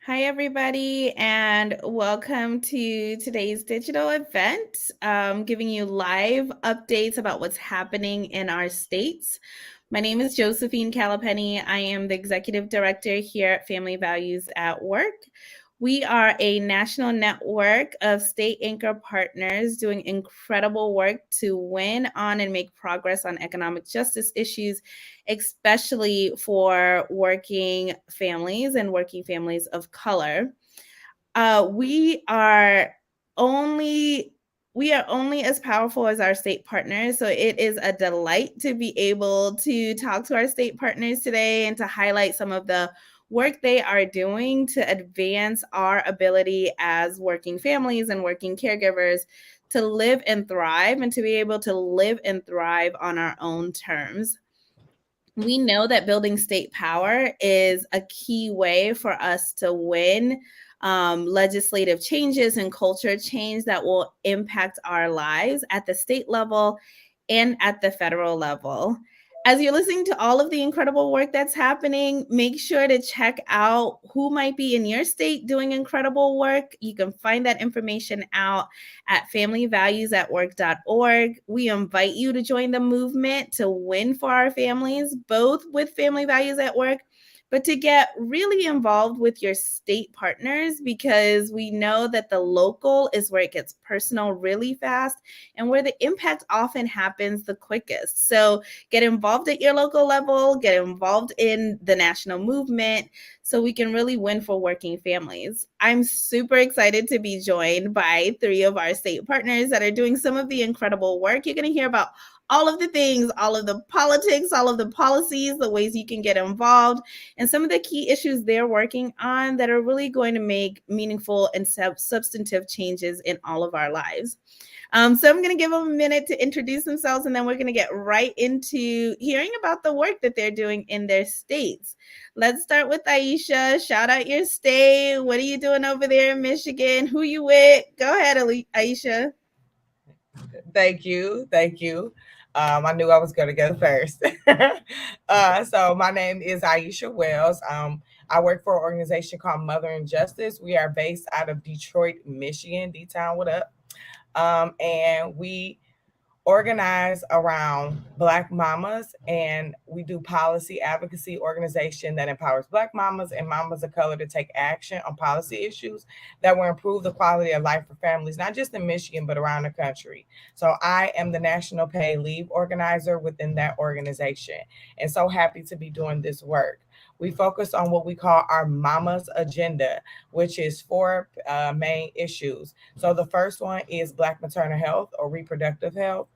Hi, everybody, and welcome to today's digital event, giving you live updates about what's happening in our states. My name is Josephine Calipani. I am the executive director here at Family Values at Work. We are a national network of state anchor partners doing incredible work to win on and make progress on economic justice issues, especially for working families and working families of color. We are only as powerful as our state partners. So it is a delight to be able to talk to our state partners today and to highlight some of the work they are doing to advance our ability as working families and working caregivers to live and thrive and to be able to live and thrive on our own terms. We know that building state power is a key way for us to win legislative changes and culture change that will impact our lives at the state level and at the federal level. As you're listening to all of the incredible work that's happening, make sure to check out who might be in your state doing incredible work. You can find that information out at familyvaluesatwork.org. We invite you to join the movement to win for our families, both with Family Values at Work, but to get really involved with your state partners, because we know that the local is where it gets personal really fast and where the impact often happens the quickest. So get involved at your local level, get involved in the national movement so we can really win for working families. I'm super excited to be joined by three of our state partners that are doing some of the incredible work. You're going to hear about all of the things, all of the politics, all of the policies, the ways you can get involved, and some of the key issues they're working on that are really going to make meaningful and substantive changes in all of our lives. So I'm going to give them a minute to introduce themselves, and then we're going to get right into hearing about the work that they're doing in their states. Let's start with Aisha. Shout out your state. What are you doing over there in Michigan? Who you with? Go ahead, Aisha. Thank you. Thank you. I knew I was going to go first. So my name is Aisha Wells. I work for an organization called Mother and Justice. We are based out of Detroit, Michigan. D-Town, what up? And we organize around Black mamas, and we do policy advocacy organization that empowers Black mamas and mamas of color to take action on policy issues that will improve the quality of life for families, not just in Michigan, but around the country. So I am the national paid leave organizer within that organization, and so happy to be doing this work. We focus on what we call our mama's agenda, which is four main issues. So the first one is Black maternal health or reproductive health,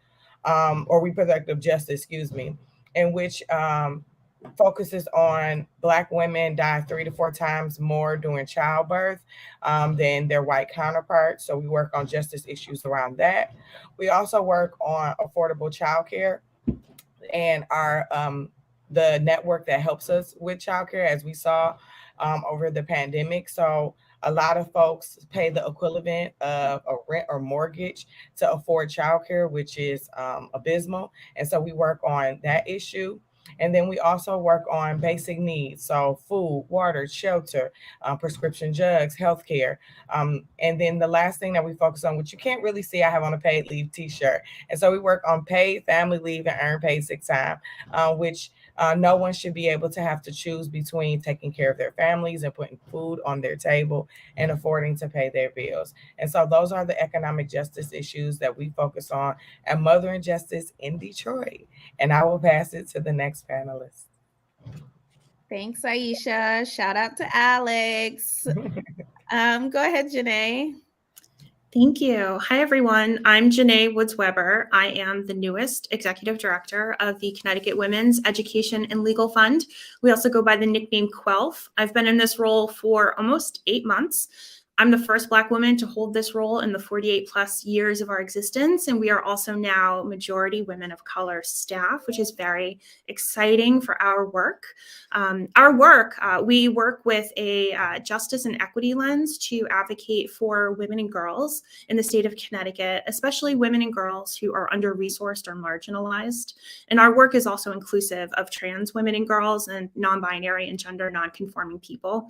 or reproductive justice, excuse me, in which focuses on Black women die 3 to 4 times more during childbirth than their white counterparts. So we work on justice issues around that. We also work on affordable childcare and our the network that helps us with childcare, as we saw over the pandemic. So a lot of folks pay the equivalent of a rent or mortgage to afford childcare, which is abysmal. And so we work on that issue. And then we also work on basic needs, so food, water, shelter, prescription drugs, healthcare. And then the last thing that we focus on, which you can't really see, I have on a paid leave T-shirt. And so we work on paid family leave and earned paid sick time, which no one should be able to have to choose between taking care of their families and putting food on their table and affording to pay their bills. And so those are the economic justice issues that we focus on at Mother and Justice in Detroit. And I will pass it to the next panelist. Thanks, Aisha. Shout out to Alex. Go ahead, Janae. Thank you. Hi, everyone. I'm Janae Woods-Weber. I am the newest executive director of the Connecticut Women's Education and Legal Fund. We also go by the nickname Quelf. I've been in this role for almost 8 months. I'm the first Black woman to hold this role in the 48 plus years of our existence. And we are also now majority women of color staff, which is very exciting for our work. We work with a justice and equity lens to advocate for women and girls in the state of Connecticut, especially women and girls who are under-resourced or marginalized. And our work is also inclusive of trans women and girls and non-binary and gender non-conforming people.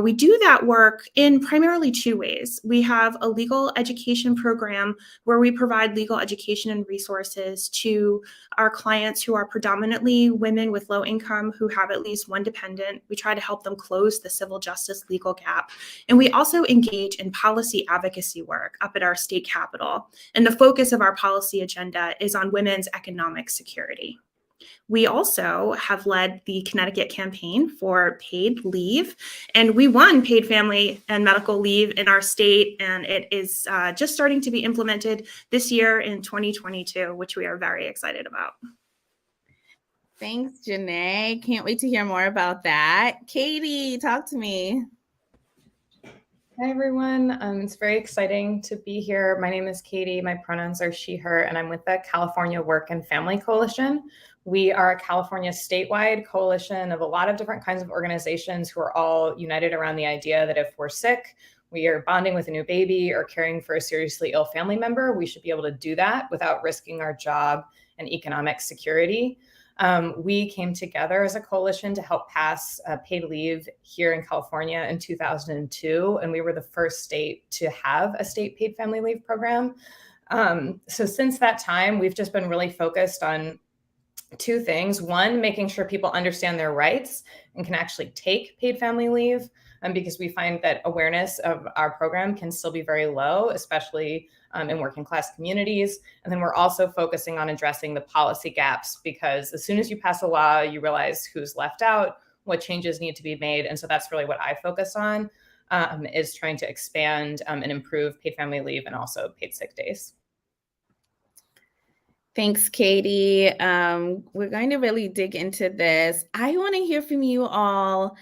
We do that work in primarily two ways. We have a legal education program where we provide legal education and resources to our clients who are predominantly women with low income who have at least one dependent. We try to help them close the civil justice legal gap. And we also engage in policy advocacy work up at our state capitol. And the focus of our policy agenda is on women's economic security. We also have led the Connecticut campaign for paid leave, and we won paid family and medical leave in our state, and it is just starting to be implemented this year in 2022, which we are very excited about. Thanks, Janae. Can't wait to hear more about that. Katie, talk to me. Hi, everyone. It's very exciting to be here. My name is Katie. My pronouns are she, her, and I'm with the California Work and Family Coalition. We are a California statewide coalition of a lot of different kinds of organizations who are all united around the idea that if we're sick, we are bonding with a new baby or caring for a seriously ill family member, we should be able to do that without risking our job and economic security. We came together as a coalition to help pass paid leave here in California in 2002, and we were the first state to have a state paid family leave program. So since that time, we've just been really focused on two things. One, making sure people understand their rights and can actually take paid family leave, because we find that awareness of our program can still be very low, especially in working class communities. And then we're also focusing on addressing the policy gaps, because as soon as you pass a law, you realize who's left out, what changes need to be made. And so that's really what I focus on, is trying to expand and improve paid family leave and also paid sick days. Thanks, Katie. We're going to really dig into this. I want to hear from you all.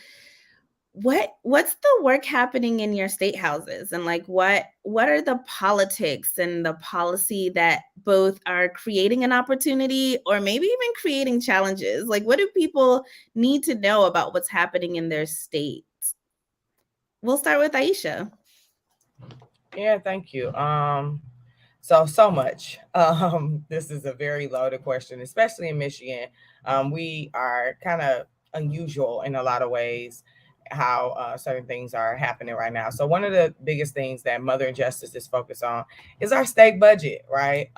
What's the work happening in your state houses, and like what are the politics and the policy that both are creating an opportunity or maybe even creating challenges? Like, what do people need to know about what's happening in their states? We'll start with Aisha. Yeah, thank you. So much. This is a very loaded question, especially in Michigan. We are kind of unusual in a lot of ways how certain things are happening right now. So one of the biggest things that Mother and Justice is focused on is our state budget, right?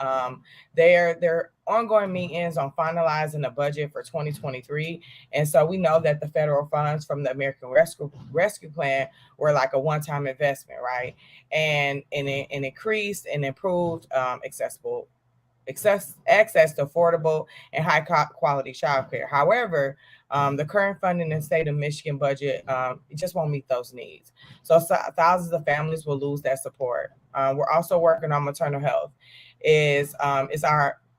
Their ongoing meetings on finalizing the budget for 2023. And so we know that the federal funds from the American Rescue Plan were like a one-time investment, right? And it increased and improved access to affordable and high quality childcare. However, the current funding in the state of Michigan budget, it just won't meet those needs. So thousands of families will lose that support. We're also working on maternal health.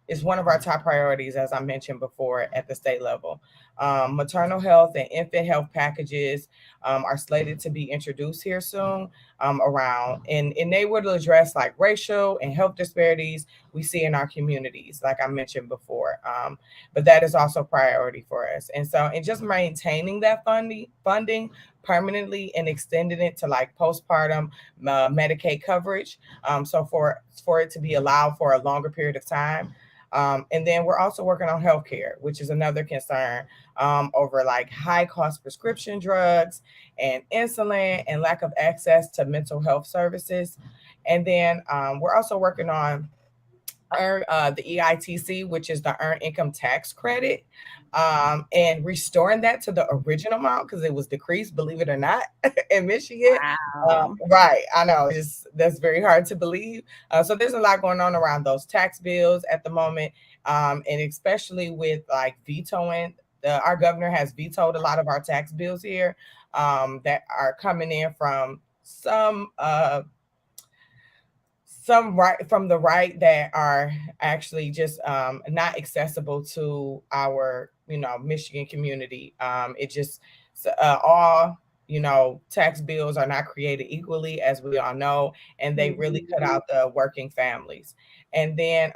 Is one of our top priorities, as I mentioned before, at the state level. Maternal health and infant health packages are slated to be introduced here soon, and they would address like racial and health disparities we see in our communities, like I mentioned before. But that is also a priority for us. And just maintaining that funding permanently and extending it to like postpartum Medicaid coverage, so for it to be allowed for a longer period of time. And then we're also working on healthcare, which is another concern, over like high cost prescription drugs and insulin and lack of access to mental health services. And then we're also working on the EITC, which is the Earned Income Tax Credit, and restoring that to the original amount because it was decreased, believe it or not, in Michigan. Wow. Right, I know, that's very hard to believe. So there's a lot going on around those tax bills at the moment, and especially with like vetoing. Our governor has vetoed a lot of our tax bills here that are coming in from some right from the right that are actually just not accessible to our Michigan community. It just all tax bills are not created equally, as we all know, and they really cut out the working families. And then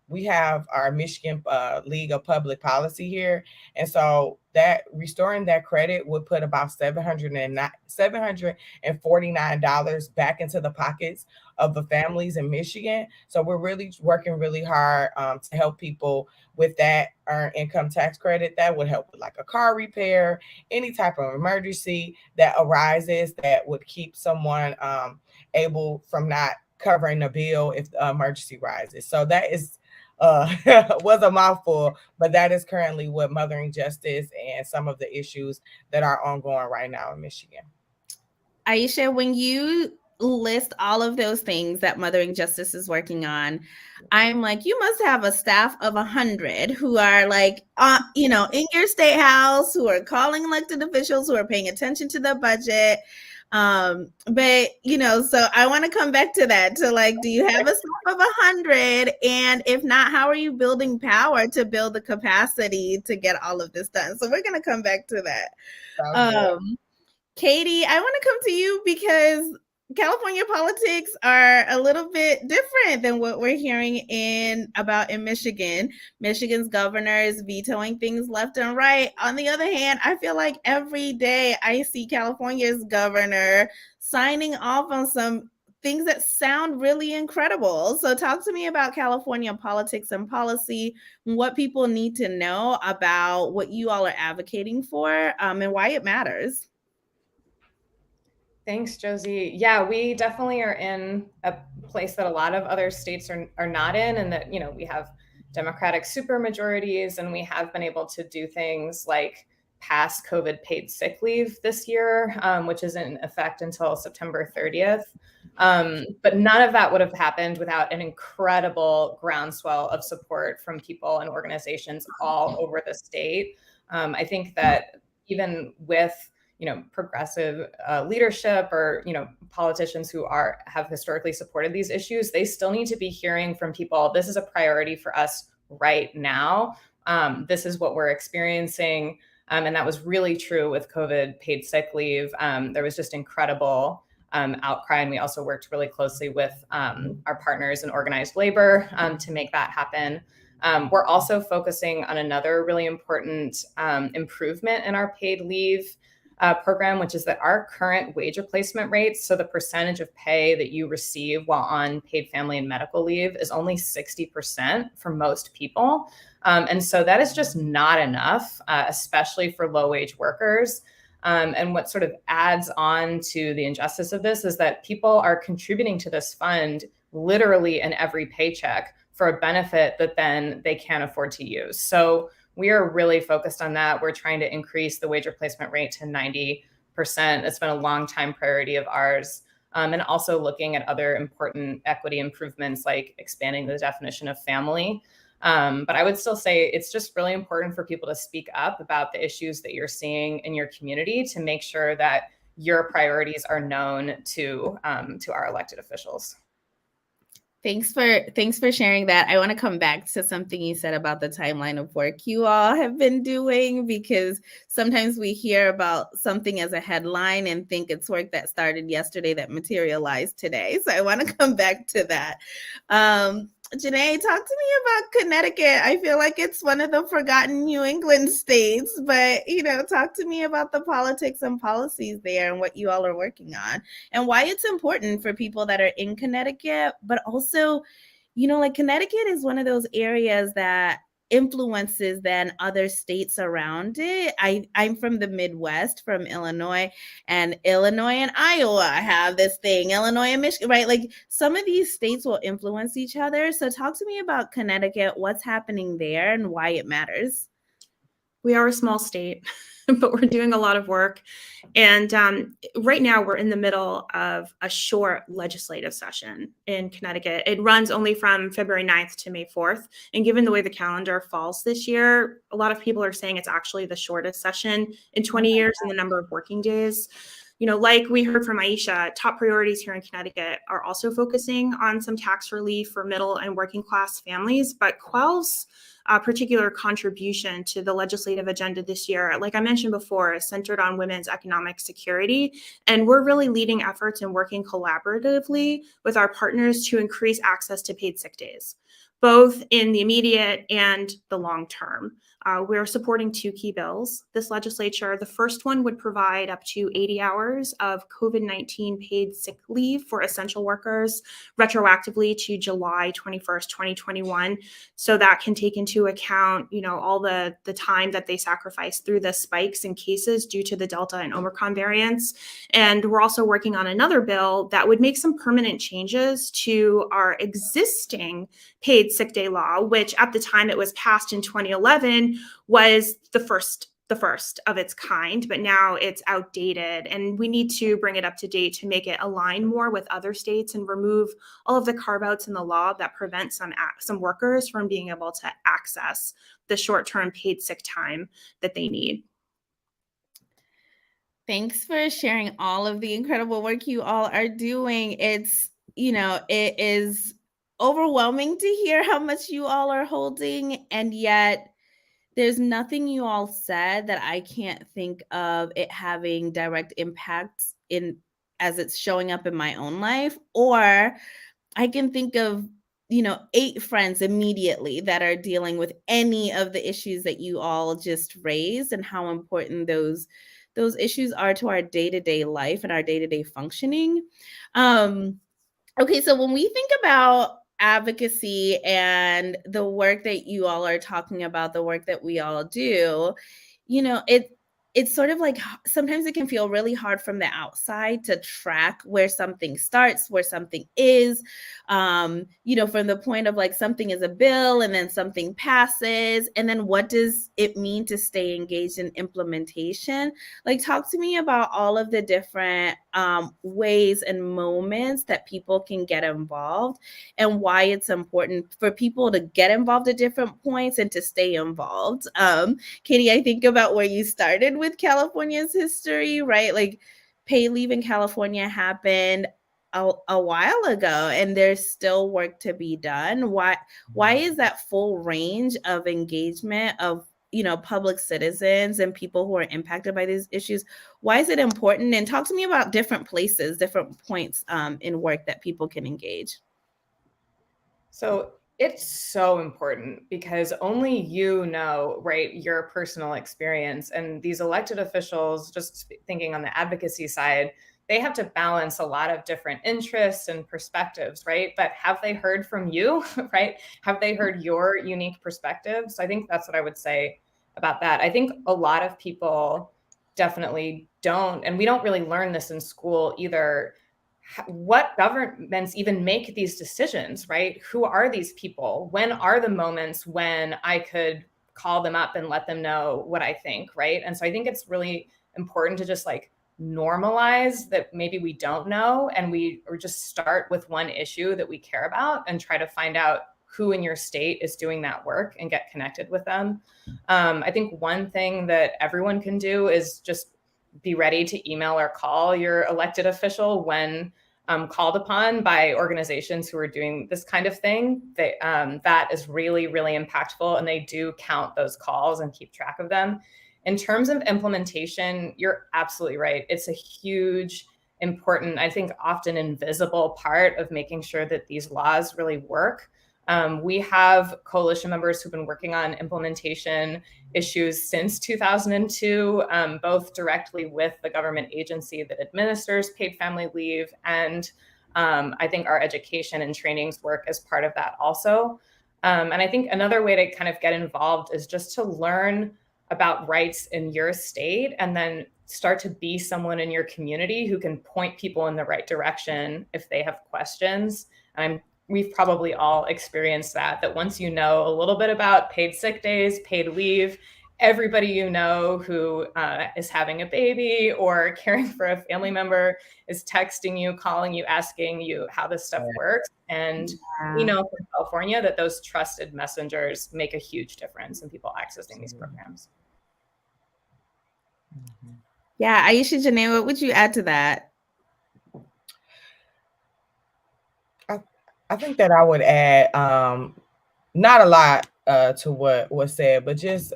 we have our Michigan League of Public Policy here. And so that restoring that credit would put about $749 back into the pockets of the families in Michigan. So we're really working really hard to help people with that earned income tax credit. That would help with like a car repair, any type of emergency that arises that would keep someone able from not covering the bill if the emergency rises. So that is was a mouthful, but that is currently what Mothering Justice and some of the issues that are ongoing right now in Michigan. Aisha, when you list all of those things that Mothering Justice is working on, I'm like, you must have a staff of 100 who are like, in your state house, who are calling elected officials, who are paying attention to the budget. But so I want to come back to that, to like, do you have a staff of 100? And if not, how are you building power to build the capacity to get all of this done? So we're going to come back to that. Katie, I want to come to you because California politics are a little bit different than what we're hearing about in Michigan. Michigan's governor is vetoing things left and right. On the other hand, I feel like every day I see California's governor signing off on some things that sound really incredible. So talk to me about California politics and policy, what people need to know about what you all are advocating for, and why it matters. Thanks, Josie. Yeah, we definitely are in a place that a lot of other states are not in, and that, we have Democratic supermajorities, and we have been able to do things like pass COVID paid sick leave this year, which is in effect until September 30th. But none of that would have happened without an incredible groundswell of support from people and organizations all over the state. I think that even with progressive leadership or, politicians who have historically supported these issues, they still need to be hearing from people, this is a priority for us right now. This is what we're experiencing. And that was really true with COVID paid sick leave. There was just incredible outcry. And we also worked really closely with our partners in organized labor to make that happen. We're also focusing on another really important improvement in our paid leave program, which is that our current wage replacement rates, so the percentage of pay that you receive while on paid family and medical leave, is only 60% for most people. And so that is just not enough, especially for low wage workers. And what sort of adds on to the injustice of this is that people are contributing to this fund literally in every paycheck for a benefit that then they can't afford to use. So we are really focused on that. We're trying to increase the wage replacement rate to 90%. It's been a long time priority of ours. And also looking at other important equity improvements like expanding the definition of family. But I would still say it's just really important for people to speak up about the issues that you're seeing in your community to make sure that your priorities are known to our elected officials. Thanks for sharing that. I want to come back to something you said about the timeline of work you all have been doing, because sometimes we hear about something as a headline and think it's work that started yesterday that materialized today. So I want to come back to that. Janae, talk to me about Connecticut. I feel like it's one of the forgotten New England states, but talk to me about the politics and policies there and what you all are working on and why it's important for people that are in Connecticut, but also, like Connecticut is one of those areas that influences then other states around it. I'm from the Midwest, from Illinois, and Illinois and Iowa have this thing, Illinois and Michigan, right? Like some of these states will influence each other. So talk to me about Connecticut, what's happening there and why it matters. We are a small state, but we're doing a lot of work. And right now we're in the middle of a short legislative session in Connecticut. It runs only from February 9th to May 4th. And given the way the calendar falls this year, a lot of people are saying it's actually the shortest session in 20 years in the number of working days. Like we heard from Aisha, top priorities here in Connecticut are also focusing on some tax relief for middle and working class families, but QUEL's particular contribution to the legislative agenda this year, like I mentioned before, is centered on women's economic security. And we're really leading efforts and working collaboratively with our partners to increase access to paid sick days, both in the immediate and the long term. We're supporting 2 key bills this legislature. The first one would provide up to 80 hours of COVID-19 paid sick leave for essential workers retroactively to July 21st, 2021. So that can take into account, all the time that they sacrificed through the spikes in cases due to the Delta and Omicron variants. And we're also working on another bill that would make some permanent changes to our existing paid sick day law, which at the time it was passed in 2011 was the first of its kind, but now it's outdated and we need to bring it up to date to make it align more with other states and remove all of the carve-outs in the law that prevent some workers from being able to access the short-term paid sick time that they need. Thanks for sharing all of the incredible work you all are doing. It's, it is overwhelming to hear how much you all are holding, and yet there's nothing you all said that I can't think of it having direct impacts as it's showing up in my own life, or I can think of 8 friends immediately that are dealing with any of the issues that you all just raised, and how important those issues are to our day-to-day life and our day-to-day functioning. Okay, so when we think about advocacy and the work that you all are talking about, the work that we all do, it's sort of like sometimes it can feel really hard from the outside to track where something starts, where something is, from the point of like something is a bill and then something passes. And then what does it mean to stay engaged in implementation? Like, talk to me about all of the different ways and moments that people can get involved and why it's important for people to get involved at different points and to stay involved. Katie, I think about where you started with California's history, right? Like, pay leave in California happened a while ago, and there's still work to be done. Why is that full range of engagement of public citizens and people who are impacted by these issues, why is it important? And talk to me about different places, different points in work that people can engage. So it's so important because only right, your personal experience. And these elected officials, just thinking on the advocacy side, they have to balance a lot of different interests and perspectives, right? But have they heard from you, right? Have they heard your unique perspective? So I think that's what I would say about that. I think a lot of people definitely don't, and we don't really learn this in school either. What governments even make these decisions, right? Who are these people? When are the moments when I could call them up and let them know what I think, right? And so I think it's really important to just like normalize that maybe we don't know, and or just start with one issue that we care about and try to find out who in your state is doing that work and get connected with them. I think one thing that everyone can do is just be ready to email or call your elected official when called upon by organizations who are doing this kind of thing. That is really, really impactful, and they do count those calls and keep track of them. In terms of implementation, you're absolutely right. It's a huge, important, I think often invisible part of making sure that these laws really work. We have coalition members who've been working on implementation issues since 2002, both directly with the government agency that administers paid family leave. And I think our education and trainings work as part of that also. And I think another way to kind of get involved is just to learn about rights in your state and then start to be someone in your community who can point people in the right direction if they have questions. We've probably all experienced that once you know a little bit about paid sick days, paid leave, everybody you know who is having a baby or caring for a family member is texting you, calling you, asking you how this stuff works. And we know from California that those trusted messengers make a huge difference in people accessing these programs. Yeah, Aisha, Janae, what would you add to that? I think that I would add not a lot to what was said, but just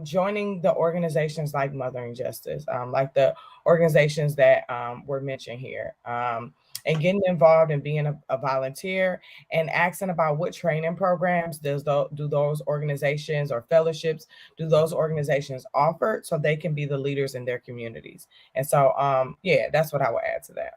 joining the organizations like Mother and Justice, like the organizations that were mentioned here, and getting involved and being a volunteer and asking about what training programs do those organizations or fellowships do those organizations offer so they can be the leaders in their communities. And so, yeah, that's what I would add to that.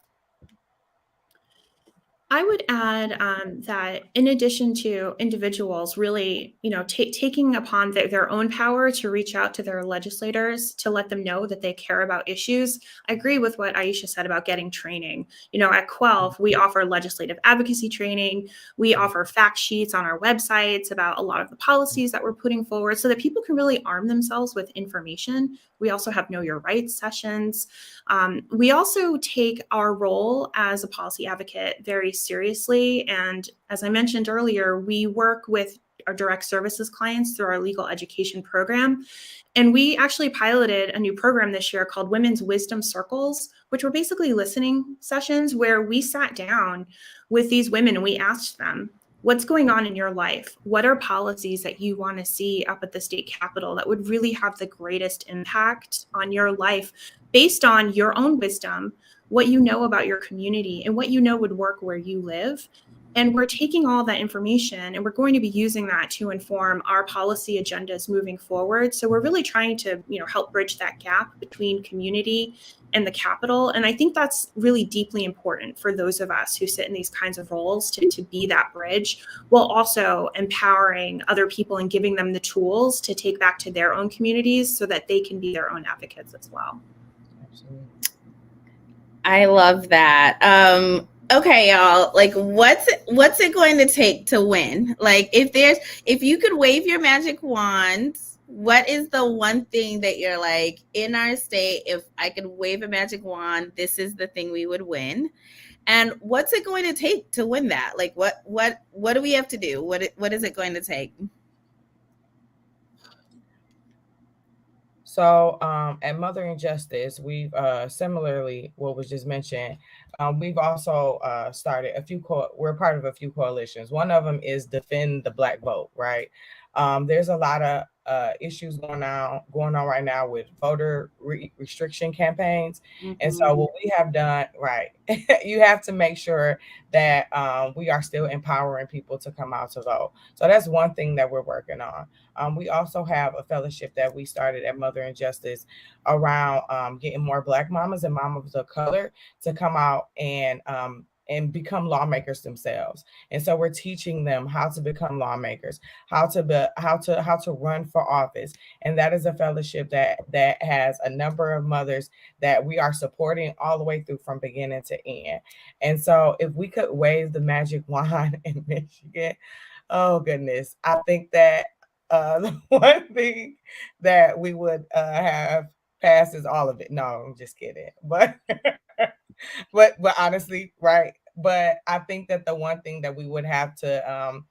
I would add that in addition to individuals really, taking upon their own power to reach out to their legislators to let them know that they care about issues. I agree with what Aisha said about getting training. At 12, we offer legislative advocacy training. We offer fact sheets on our websites about a lot of the policies that we're putting forward so that people can really arm themselves with information. We also have Know Your Rights sessions. We also take our role as a policy advocate very seriously. And as I mentioned earlier, we work with our direct services clients through our legal education program. And we actually piloted a new program this year called Women's Wisdom Circles, which were basically listening sessions where we sat down with these women and we asked them, what's going on in your life? What are policies that you want to see up at the state capitol that would really have the greatest impact on your life based on your own wisdom, what you know about your community, and what you know would work where you live? And we're taking all that information and we're going to be using that to inform our policy agendas moving forward. So we're really trying to, help bridge that gap between community and the Capitol. And I think that's really deeply important for those of us who sit in these kinds of roles to be that bridge, while also empowering other people and giving them the tools to take back to their own communities so that they can be their own advocates as well. Absolutely. I love that. Okay, y'all, like what's it going to take to win? Like if you could wave your magic wand, what is the one thing that you're like, in our state, if I could wave a magic wand, this is the thing we would win? And what's it going to take to win that? Like what do we have to do? What is it going to take? So at Mother and Justice, we've similarly what was just mentioned. We've also started we're part of a few coalitions. One of them is Defend the Black Vote. Right. There's a lot of issues going on right now with voter restriction campaigns. Mm-hmm. And so what we have done, right, you have to make sure that we are still empowering people to come out to vote. So that's one thing that we're working on. We also have a fellowship that we started at Mother and Justice around getting more Black mamas and mamas of color to come out and become lawmakers themselves. And so we're teaching them how to become lawmakers, how to run for office. And that is a fellowship that has a number of mothers that we are supporting all the way through from beginning to end. And so if we could wave the magic wand in Michigan, oh goodness, I think that the one thing that we would have passed is all of it. No, I'm just kidding. But but honestly, right? But I think that the one thing that we would have to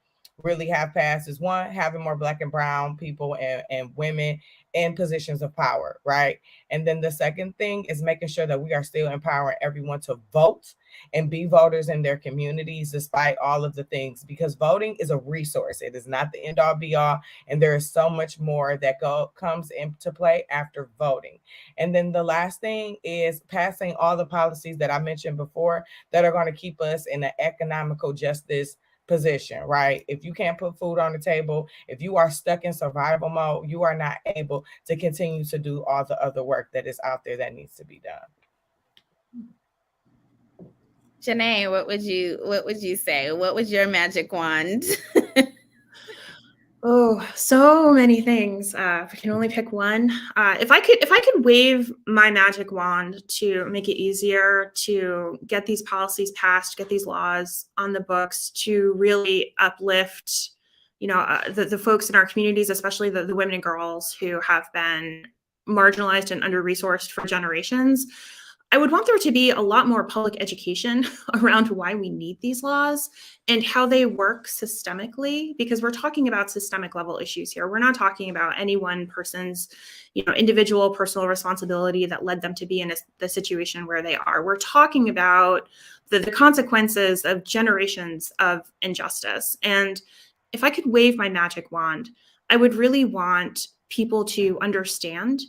really have passed is one, having more Black and brown people and women in positions of power, right? And then the second thing is making sure that we are still empowering everyone to vote and be voters in their communities despite all of the things, because voting is a resource. It is not the end all be all. And there is so much more that comes into play after voting. And then the last thing is passing all the policies that I mentioned before that are going to keep us in an economical justice position, right? If you can't put food on the table, if you are stuck in survival mode, you are not able to continue to do all the other work that is out there that needs to be done. Janae, what would you say? What was your magic wand? Oh, so many things. If I can only pick one, if I could wave my magic wand to make it easier to get these policies passed, get these laws on the books, to really uplift, the folks in our communities, especially the women and girls who have been marginalized and under-resourced for generations, I would want there to be a lot more public education around why we need these laws and how they work systemically, because we're talking about systemic level issues here. We're not talking about any one person's, individual personal responsibility that led them to be in the situation where they are. We're talking about the consequences of generations of injustice. And if I could wave my magic wand, I would really want people to understand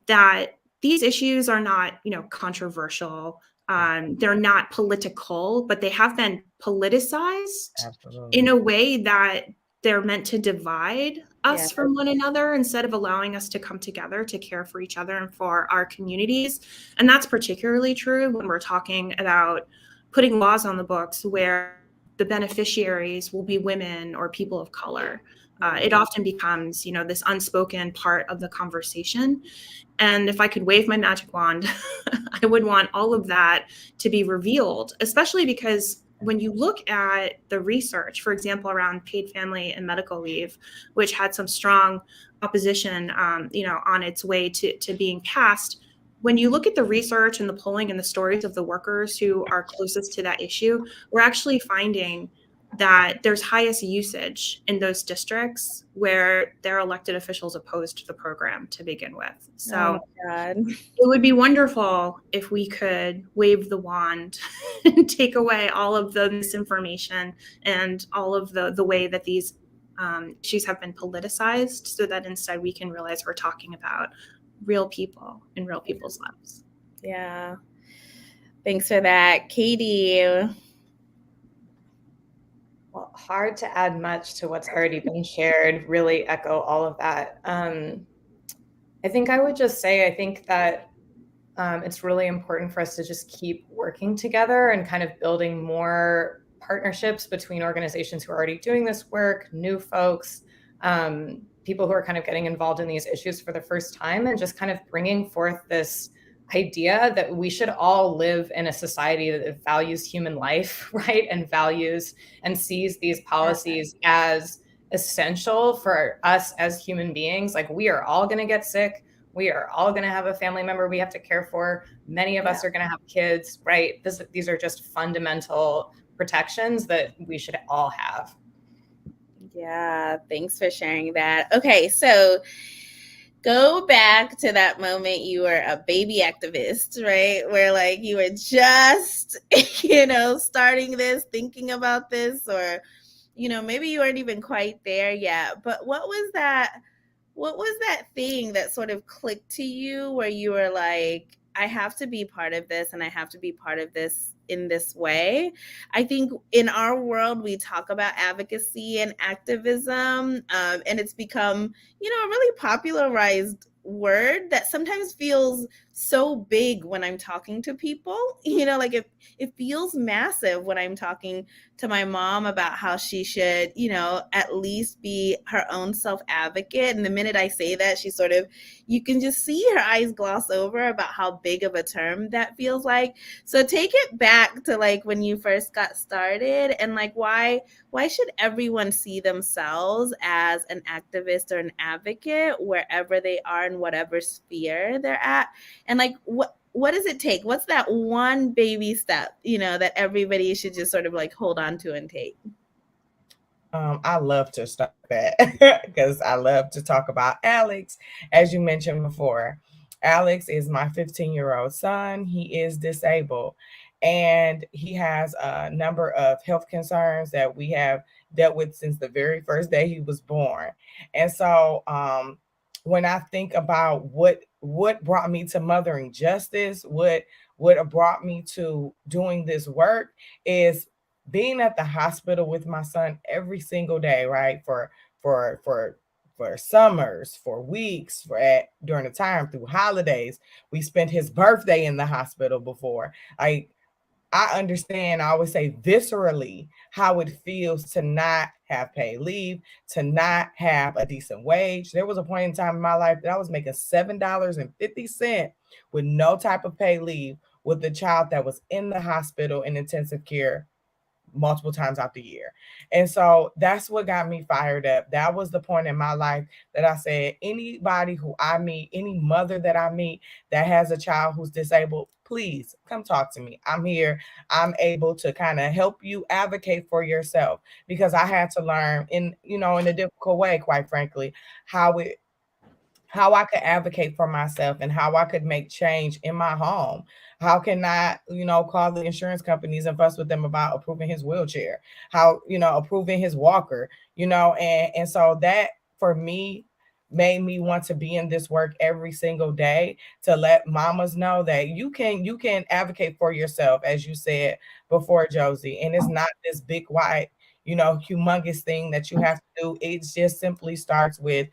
that these issues are not, controversial. They're not political, but they have been politicized Absolutely. in a way that they're meant to divide us from one another instead of allowing us to come together to care for each other and for our communities. And that's particularly true when we're talking about putting laws on the books where the beneficiaries will be women or people of color. It often becomes, this unspoken part of the conversation. And if I could wave my magic wand, I would want all of that to be revealed, especially because when you look at the research, for example, around paid family and medical leave, which had some strong opposition, on its way to being passed, when you look at the research and the polling and the stories of the workers who are closest to that issue, we're actually finding that there's highest usage in those districts where their elected officials opposed the program to begin with. So it would be wonderful if we could wave the wand and take away all of the misinformation and all of the way that these issues have been politicized, so that instead we can realize we're talking about real people and real people's lives. Yeah. Thanks for that. Katie. Well, hard to add much to what's already been shared, really echo all of that. I think I would just say, I think that it's really important for us to just keep working together and kind of building more partnerships between organizations who are already doing this work, new folks, people who are kind of getting involved in these issues for the first time, and just kind of bringing forth this idea that we should all live in a society that values human life, right? And values and sees these policies as essential for us as human beings. Like, we are all going to get sick. We are all going to have a family member we have to care for. Many of us are going to have kids, right? These are just fundamental protections that we should all have. Yeah, thanks for sharing that. Okay, so go back to that moment you were a baby activist, right? Where like you were just, starting this, thinking about this, or, maybe you weren't even quite there yet. But what was that thing that sort of clicked to you where you were like, I have to be part of this and I have to be part of this in this way? I think in our world, we talk about advocacy and activism, and it's become, a really popularized word that sometimes feels so big when I'm talking to people. Like it feels massive when I'm talking to my mom about how she should, at least be her own self-advocate. And the minute I say that, she sort of, you can just see her eyes gloss over about how big of a term that feels like. So take it back to like when you first got started, and like why should everyone see themselves as an activist or an advocate wherever they are in whatever sphere they're at? And like what does it take? What's that one baby step, that everybody should just sort of like hold on to and take? I love to start that because I love to talk about Alex. As you mentioned before, Alex is my 15-year-old son. He is disabled, and he has a number of health concerns that we have dealt with since the very first day he was born. And so when I think about what brought me to Mothering Justice, what brought me to doing this work is being at the hospital with my son every single day, right? For summers, for weeks, during the time through holidays. We spent his birthday in the hospital before. I understand, I always say viscerally how it feels to not have paid leave, to not have a decent wage. There was a point in time in my life that I was making $7.50 with no type of paid leave, with the child that was in the hospital in intensive care multiple times out the year. And so that's what got me fired up. That was the point in my life that I said, anybody who I meet, any mother that I meet that has a child who's disabled, please come talk to me. I'm here. I'm able to kind of help you advocate for yourself, because I had to learn in a difficult way, quite frankly, how I could advocate for myself and how I could make change in my home. How can I, call the insurance companies and fuss with them about approving his wheelchair, how, approving his walker, and so that for me made me want to be in this work every single day, to let mamas know that you can advocate for yourself, as you said before, Josie. And it's not this big, wide, humongous thing that you have to do. It just simply starts with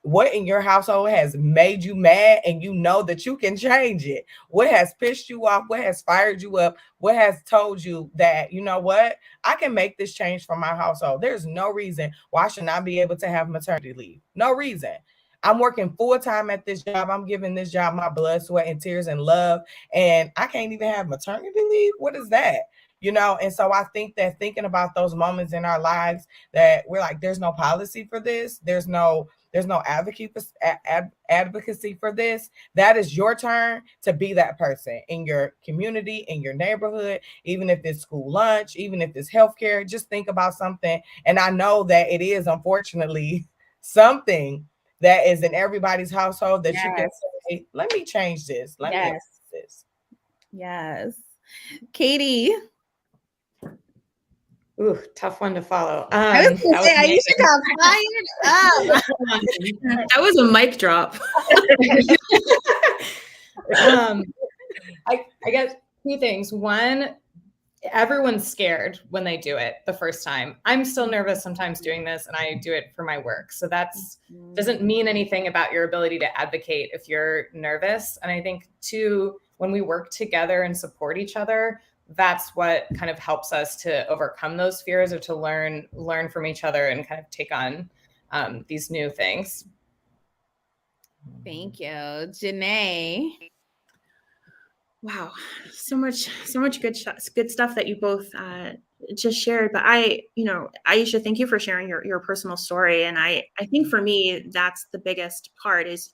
what in your household has made you mad, and you know that you can change it. What has pissed you off? What has fired you up? What has told you that, you know what, I can make this change for my household? There's no reason why I should not be able to have maternity leave. No reason. I'm working full time at this job. I'm giving this job my blood, sweat, and tears and love, and I can't even have maternity leave. What is that? And so I think that thinking about those moments in our lives that we're like, there's no policy for this, there's no advocacy for this. That is your turn to be that person in your community, in your neighborhood, even if it's school lunch, even if it's healthcare. Just think about something. And I know that it is, unfortunately, something that is in everybody's household that you can say, let me change this. Let me fix this. Yes. Katie. Ooh, tough one to follow. I was gonna say, Aisha got fired up. That was a mic drop. I guess two things. One, everyone's scared when they do it the first time. I'm still nervous sometimes doing this, and I do it for my work. So that's doesn't mean anything about your ability to advocate if you're nervous. And I think two, when we work together and support each other, that's what kind of helps us to overcome those fears, or to learn from each other and kind of take on these new things. Thank you. Janae. Wow, so much good stuff that you both just shared. But Aisha, thank you for sharing your personal story. And I think for me, that's the biggest part is,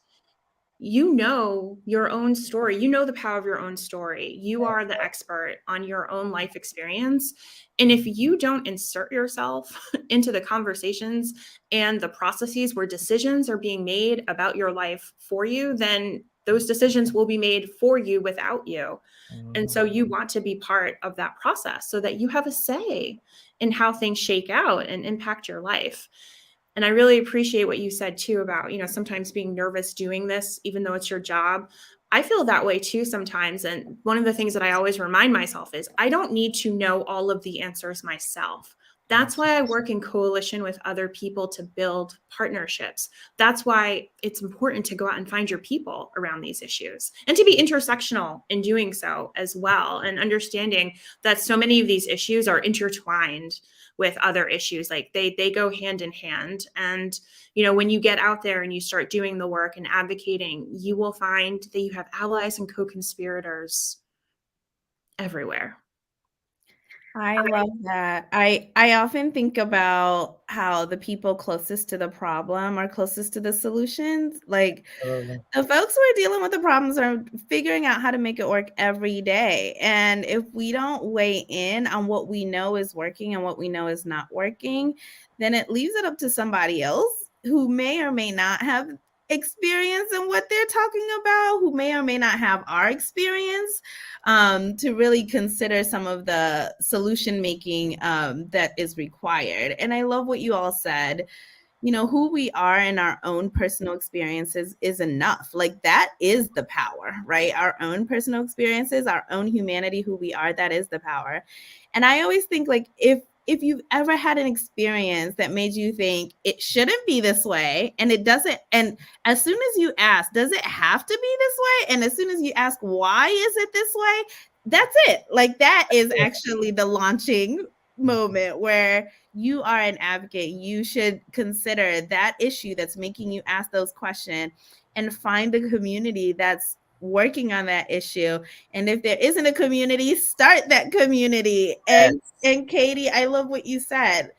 your own story. The power of your own story. You are the expert on your own life experience. And if you don't insert yourself into the conversations and the processes where decisions are being made about your life for you, then those decisions will be made for you without you. And so you want to be part of that process so that you have a say in how things shake out and impact your life. And I really appreciate what you said too about, sometimes being nervous doing this, even though it's your job. I feel that way too sometimes. And one of the things that I always remind myself is I don't need to know all of the answers myself. That's why I work in coalition with other people to build partnerships. That's why it's important to go out and find your people around these issues, and to be intersectional in doing so as well. And understanding that so many of these issues are intertwined with other issues. Like they go hand in hand. And, when you get out there and you start doing the work and advocating, you will find that you have allies and co-conspirators everywhere. I love that. I often think about how the people closest to the problem are closest to the solutions. Like the folks who are dealing with the problems are figuring out how to make it work every day. And if we don't weigh in on what we know is working and what we know is not working, then it leaves it up to somebody else who may or may not have experience in what they're talking about, who may or may not have our experience, to really consider some of the solution making that is required. And I love what you all said. Who we are in our own personal experiences is enough. Like that is the power, right? Our own personal experiences, our own humanity, who we are, that is the power. And I always think, like, if you've ever had an experience that made you think it shouldn't be this way, and it doesn't, and as soon as you ask, does it have to be this way? And as soon as you ask, why is it this way? That's it. Like that is actually the launching moment where you are an advocate. You should consider that issue that's making you ask those questions and find a community that's working on that issue. And if there isn't a community, start that community. Yes. And Katie, I love what you said.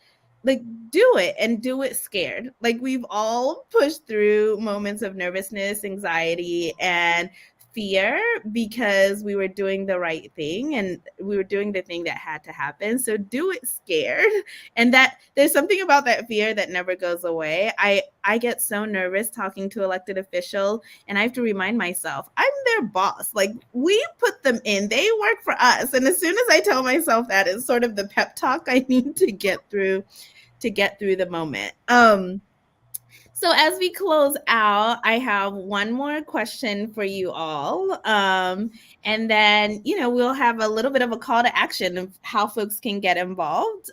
Like, do it, and do it scared. Like, we've all pushed through moments of nervousness, anxiety, and fear because we were doing the right thing and we were doing the thing that had to happen. So do it scared. And that there's something about that fear that never goes away. I get so nervous talking to elected officials, and I have to remind myself I'm their boss. Like, we put them in, they work for us. And as soon as I tell myself that, it's sort of the pep talk I need to get through the moment. So as we close out, I have one more question for you all. And then, we'll have a little bit of a call to action of how folks can get involved.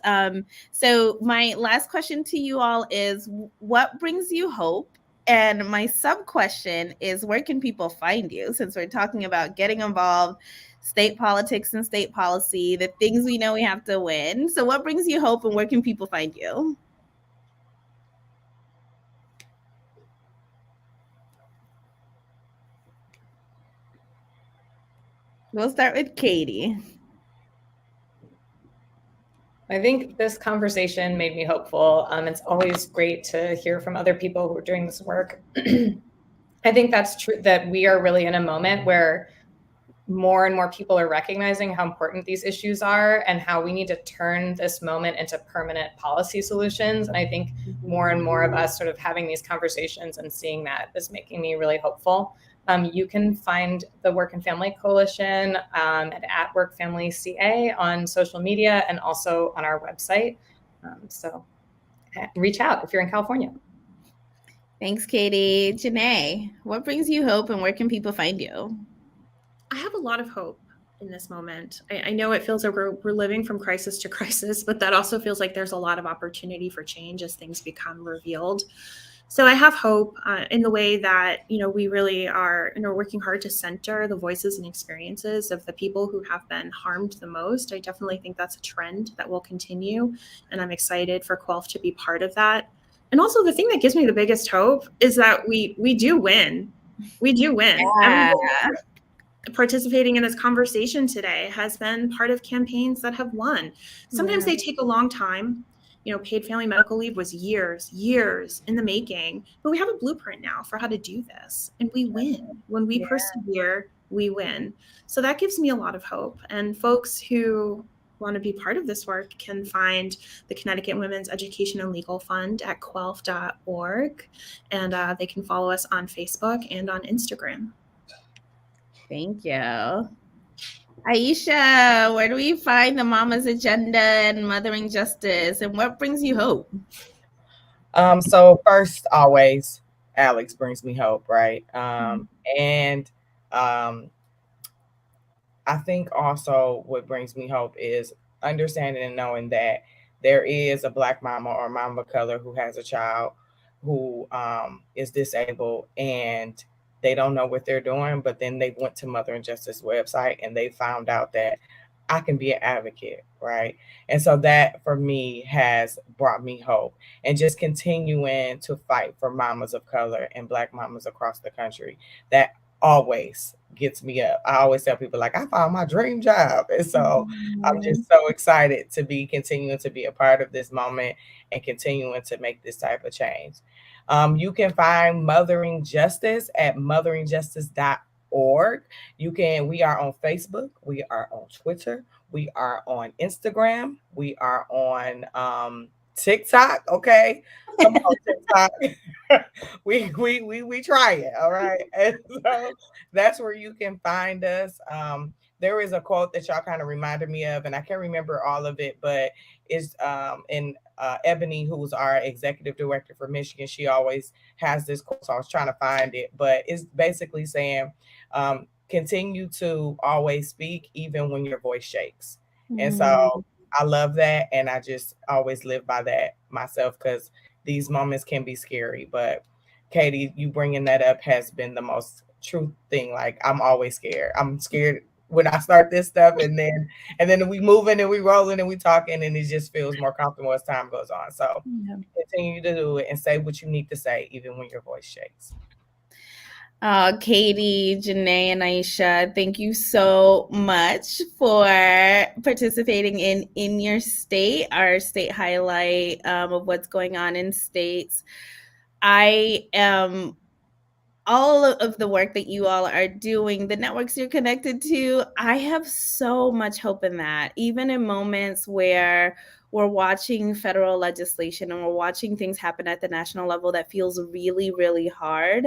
So my last question to you all is, what brings you hope? And my sub question is, where can people find you? Since we're talking about getting involved, state politics and state policy, the things we know we have to win. So what brings you hope, and where can people find you? We'll start with Katie. I think this conversation made me hopeful. It's always great to hear from other people who are doing this work. I think that's true, that we are really in a moment where more and more people are recognizing how important these issues are and how we need to turn this moment into permanent policy solutions. And I think more and more of us sort of having these conversations and seeing that is making me really hopeful. You can find the Work and Family Coalition at Work Family CA on social media and also on our website. So reach out if you're in California. Thanks, Katie. Janae, what brings you hope, and where can people find you? I have a lot of hope in this moment. I know it feels like we're living from crisis to crisis, but that also feels like there's a lot of opportunity for change as things become revealed. So I have hope in the way that, we really are, working hard to center the voices and experiences of the people who have been harmed the most. I definitely think that's a trend that will continue, and I'm excited for QUELF to be part of that. And also, the thing that gives me the biggest hope is that we do win. We do win. Yeah. Participating in this conversation today has been part of campaigns that have won. Sometimes they take a long time. Paid family medical leave was years in the making, but we have a blueprint now for how to do this, and we win. When we persevere, we win. So that gives me a lot of hope. And folks who want to be part of this work can find the Connecticut Women's Education and Legal Fund at quelf.org, and they can follow us on Facebook and on Instagram. Thank you. Aisha, where do we find the Mama's Agenda and Mothering Justice, and what brings you hope? So first, always, Alex brings me hope, right? And I think also what brings me hope is understanding and knowing that there is a Black mama or mama of color who has a child who is disabled, and they don't know what they're doing, but then they went to Mother and Justice website and they found out that I can be an advocate, right? And so that for me has brought me hope, and just continuing to fight for mamas of color and Black mamas across the country. That always gets me up. I always tell people, like, I found my dream job. And so I'm just so excited to be continuing to be a part of this moment and continuing to make this type of change. You can find Mothering Justice at motheringjustice.org. We are on Facebook, we are on Twitter, we are on Instagram, we are on TikTok. Okay, come on, TikTok. we try it. All right, and so that's where you can find us. There is a quote that y'all kind of reminded me of, and I can't remember all of it, but it's in Ebony, who's our executive director for Michigan. She always has this quote, so I was trying to find it, but it's basically saying, continue to always speak even when your voice shakes. And so I love that, and I just always live by that myself, because these moments can be scary. But Katie, you bringing that up has been the most true thing. Like, I'm always scared. I'm scared when I start this stuff, and then we moving and we rolling and we talking, and it just feels more comfortable as time goes on. So continue to do it and say what you need to say, even when your voice shakes. Katie, Janae, and Aisha, thank you so much for participating in your state, our state highlight of what's going on in states. I am all of the work that you all are doing, the networks you're connected to, I have so much hope in that. Even in moments where we're watching federal legislation and we're watching things happen at the national level that feels really, really hard,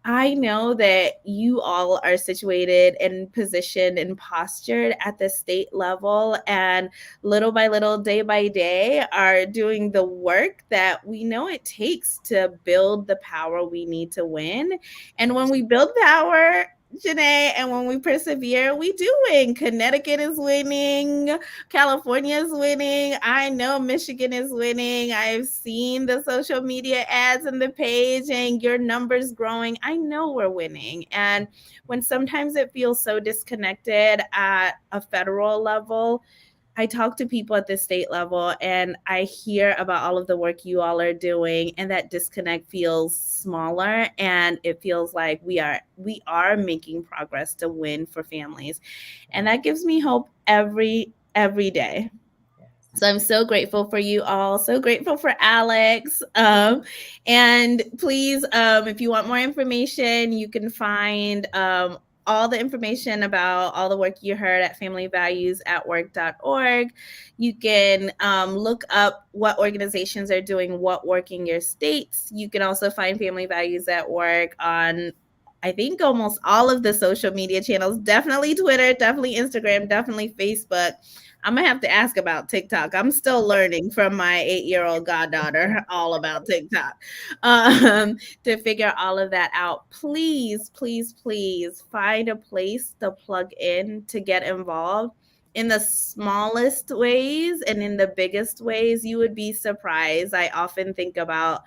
I know that you all are situated and positioned and postured at the state level, and little by little, day by day, are doing the work that we know it takes to build the power we need to win. And when we build power, Janae, and when we persevere, we do win. Connecticut is winning. California is winning. I know Michigan is winning. I've seen the social media ads and the page and your numbers growing. I know we're winning. And when sometimes it feels so disconnected at a federal level, I talk to people at the state level and I hear about all of the work you all are doing, and that disconnect feels smaller, and it feels like we are making progress to win for families. And that gives me hope every day. So I'm so grateful for you all. So grateful for Alex. And please, if you want more information, you can find all the information about all the work you heard at familyvaluesatwork.org. You can look up what organizations are doing what work in your states. You can also find Family Values at Work on, I think, almost all of the social media channels. Definitely Twitter, definitely Instagram, definitely Facebook. I'm gonna have to ask about TikTok. I'm still learning from my 8-year-old goddaughter all about TikTok to figure all of that out. Please, please, please find a place to plug in to get involved in the smallest ways and in the biggest ways. You would be surprised. I often think about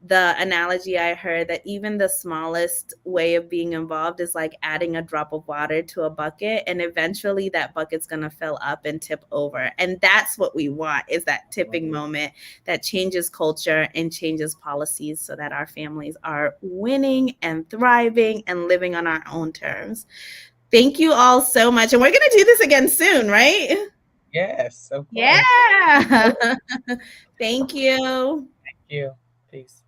the analogy I heard that even the smallest way of being involved is like adding a drop of water to a bucket, and eventually that bucket's going to fill up and tip over. And that's what we want, is that tipping moment that changes culture and changes policies so that our families are winning and thriving and living on our own terms. Thank you all so much. And we're going to do this again soon, right? Yes, of course. Yeah. Thank you. Thank you. Peace.